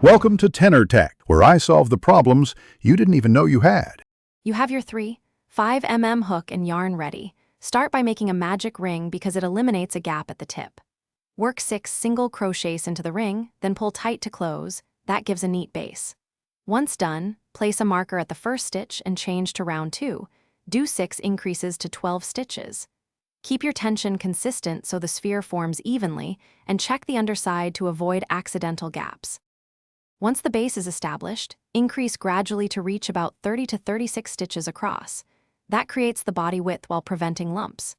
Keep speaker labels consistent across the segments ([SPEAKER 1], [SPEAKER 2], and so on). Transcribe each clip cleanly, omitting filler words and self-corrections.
[SPEAKER 1] Welcome to Tenor Tech, where I solve the problems you didn't even know you had.
[SPEAKER 2] You have your 5mm hook and yarn ready. Start by making a magic ring because it eliminates a gap at the tip. Work 6 single crochets into the ring, then pull tight to close. That gives a neat base. Once done, place a marker at the first stitch and change to round 2. Do 6 increases to 12 stitches. Keep your tension consistent so the sphere forms evenly, and check the underside to avoid accidental gaps. Once the base is established, increase gradually to reach about 30 to 36 stitches across. That creates the body width while preventing lumps.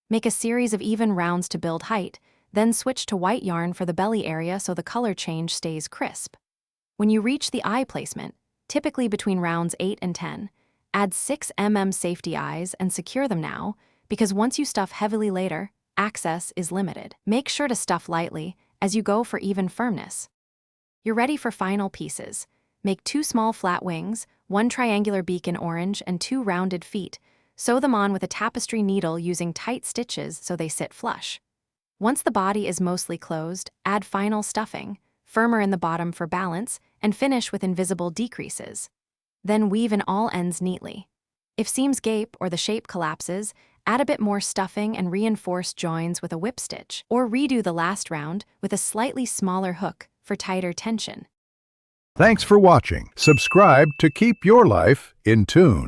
[SPEAKER 2] Make a series of even rounds to build height, then switch to white yarn for the belly area so the color change stays crisp. When you reach the eye placement, typically between rounds 8 and 10, add 6mm safety eyes and secure them now, because once you stuff heavily later, access is limited. Make sure to stuff lightly as you go for even firmness. You're ready for final pieces. Make 2 small flat wings, 1 triangular beak in orange, and 2 rounded feet. Sew them on with a tapestry needle using tight stitches so they sit flush. Once the body is mostly closed, add final stuffing, firmer in the bottom for balance, and finish with invisible decreases. Then weave in all ends neatly. If seams gape or the shape collapses, add a bit more stuffing and reinforce joins with a whip stitch, or redo the last round with a slightly smaller hook for tighter tension.
[SPEAKER 1] Thanks for watching. Subscribe to keep your life in tune.